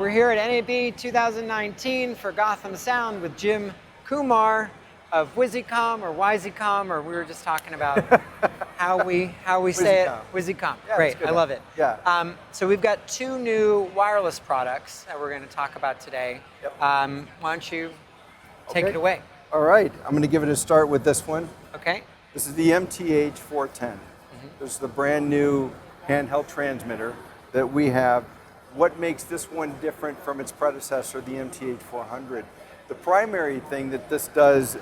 We're here at NAB 2019 for Gotham Sound with Jim Koomar of Wisycom or Wisycom, or we were just talking about how we say it. Wisycom. Yeah, great, I love it. Yeah. So we've got two new wireless products that we're going to talk about today. Yep. Why don't you take it away? All right, I'm going to give it a start with this one. Okay. This is the MTH410. This is the brand new handheld transmitter that we have. What makes this one different from its predecessor, the MTH400? The primary thing that this does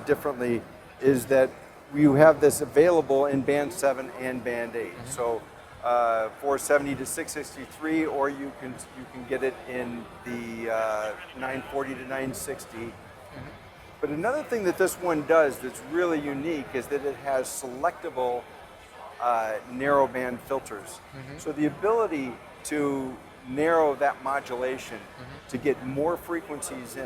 differently is that you have this available in band 7 and band 8. So 470 to 663, or you can get it in the 940 to 960. But another thing that this one does that's really unique is that it has selectable narrowband filters. So the ability to narrow that modulation to get more frequencies in.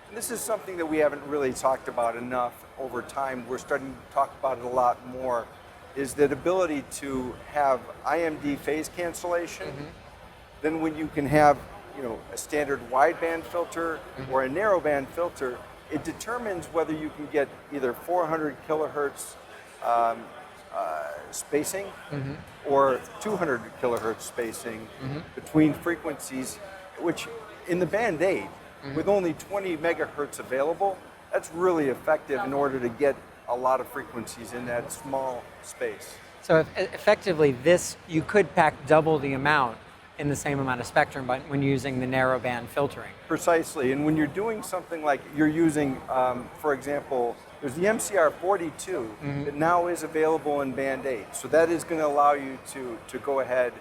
And this is something that we haven't really talked about enough over time. We're starting to talk about it a lot more, is that ability to have Imd Phase Cancellation. Then when you can have a standard wideband filter or a narrowband filter, it determines whether you can get either 400 kilohertz spacing or 200 kilohertz spacing between frequencies, which in the band 8, with only 20 megahertz available, that's really effective in order to get a lot of frequencies in that small space. So effectively, you could pack double the amount in the same amount of spectrum, but when using the narrowband filtering. Precisely, and when you're doing something like you're using, for example, there's the MPR50-IFB that now is available in band 8. So that is going to allow you to go ahead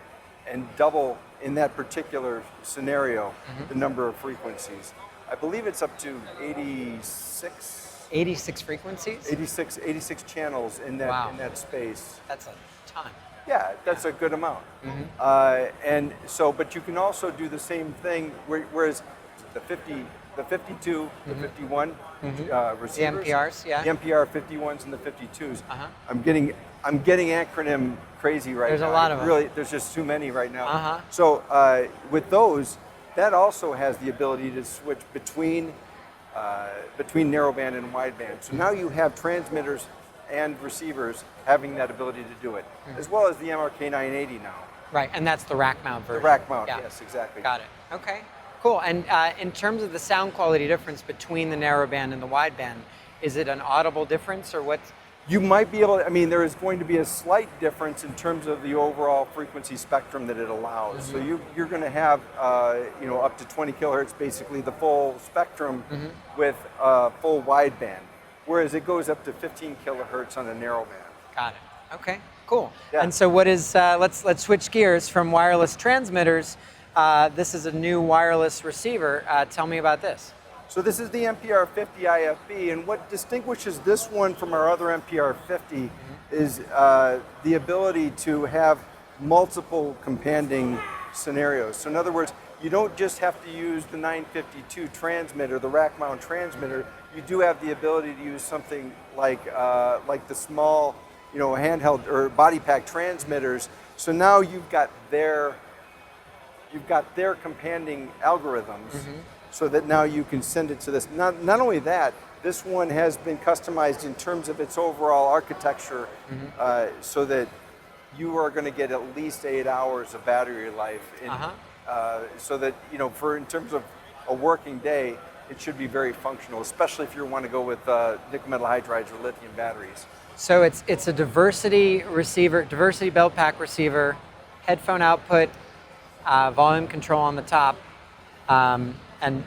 and double in that particular scenario the number of frequencies. I believe it's up to 86. 86 frequencies? 86 channels in that in that space. That's a ton. Yeah, that's a good amount. And so, but you can also do the same thing, whereas the 52, the 51 receivers, the MPRs, yeah, the MPR51s and the 52s. I'm getting acronym crazy right now. There's a lot of them. Really, there's just too many right now. So with those, that also has the ability to switch between narrowband and wideband. So now you have transmitters and receivers having that ability to do it, as well as the MRK980 now. Right, and that's the rack mount version. The rack mount, yes, exactly. Got it. Okay, cool. And in terms of the sound quality difference between the narrowband and the wideband, is it an audible difference, or what? You might be able to, there is going to be a slight difference in terms of the overall frequency spectrum that it allows. So you're going to have, up to 20 kilohertz, basically the full spectrum with full wideband. Whereas it goes up to 15 kilohertz on a narrowband. Got it. Okay, cool. Yeah. And so what is, let's switch gears from wireless transmitters. This is a new wireless receiver. Tell me about this. So this is the MPR50-IFB, and what distinguishes this one from our other MPR50 is the ability to have multiple companion scenarios. So in other words, you don't just have to use the 952 transmitter, the rack mount transmitter. You do have the ability to use something like the small, handheld or body pack transmitters. So now you've got their companion algorithms, so that now you can send it to this. Not only that, this one has been customized in terms of its overall architecture, so that you are going to get at least 8 hours of battery life. So that in terms of a working day, it should be very functional, especially if you want to go with nickel metal hydrides or lithium batteries. So it's a diversity receiver, diversity belt pack receiver, headphone output, volume control on the top, and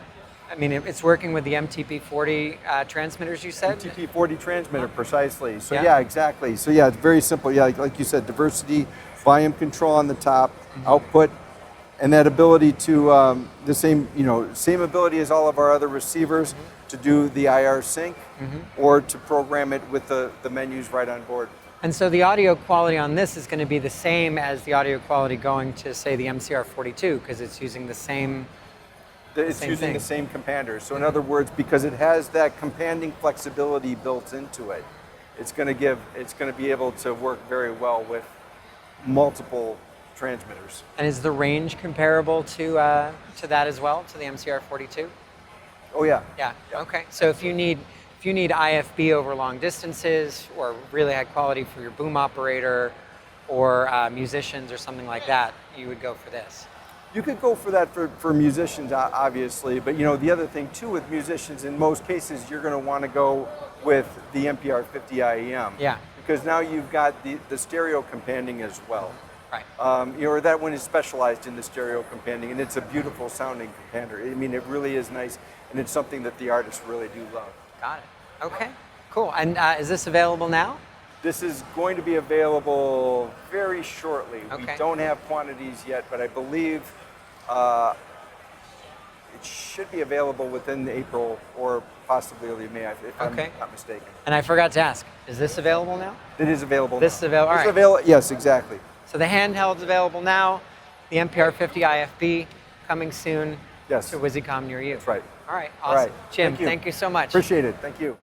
it's working with the MTP40 transmitters, you said? MTP40 transmitter, precisely. So yeah, exactly. So yeah, it's very simple. Yeah, like you said, diversity, volume control on the top, output, and that ability to the same ability as all of our other receivers to do the IR sync or to program it with the menus right on board. And so the audio quality on this is going to be the same as the audio quality going to, say, the MCR42, because it's using the same. It's using the same companders. So in other words, because it has that companding flexibility built into it, it's going to be able to work very well with multiple transmitters. And is the range comparable to that as well, to the MCR42? Oh yeah. Yeah. Okay. So if you need IFB over long distances, or really high quality for your boom operator, or musicians or something like that, you would go for this. You could go for that for musicians, obviously, but the other thing too with musicians, in most cases, you're going to want to go with the MPR50-IEM. Yeah. Because now you've got the stereo companding as well. Right. Or that one is specialized in the stereo companding, and it's a beautiful sounding compander. I mean, it really is nice, and it's something that the artists really do love. Got it. Okay. Cool. And is this available now? This is going to be available very shortly. Okay. We don't have quantities yet, but I believe it should be available within April or possibly early May, if I'm not mistaken. And I forgot to ask, is this available now? It is available. This is available. All right. Yes, exactly. So the handheld's available now. The MPR50-IFB coming soon. Yes. To Wisycom near you. That's right. All right. Awesome. All right. Jim, thank you so much. Appreciate it. Thank you.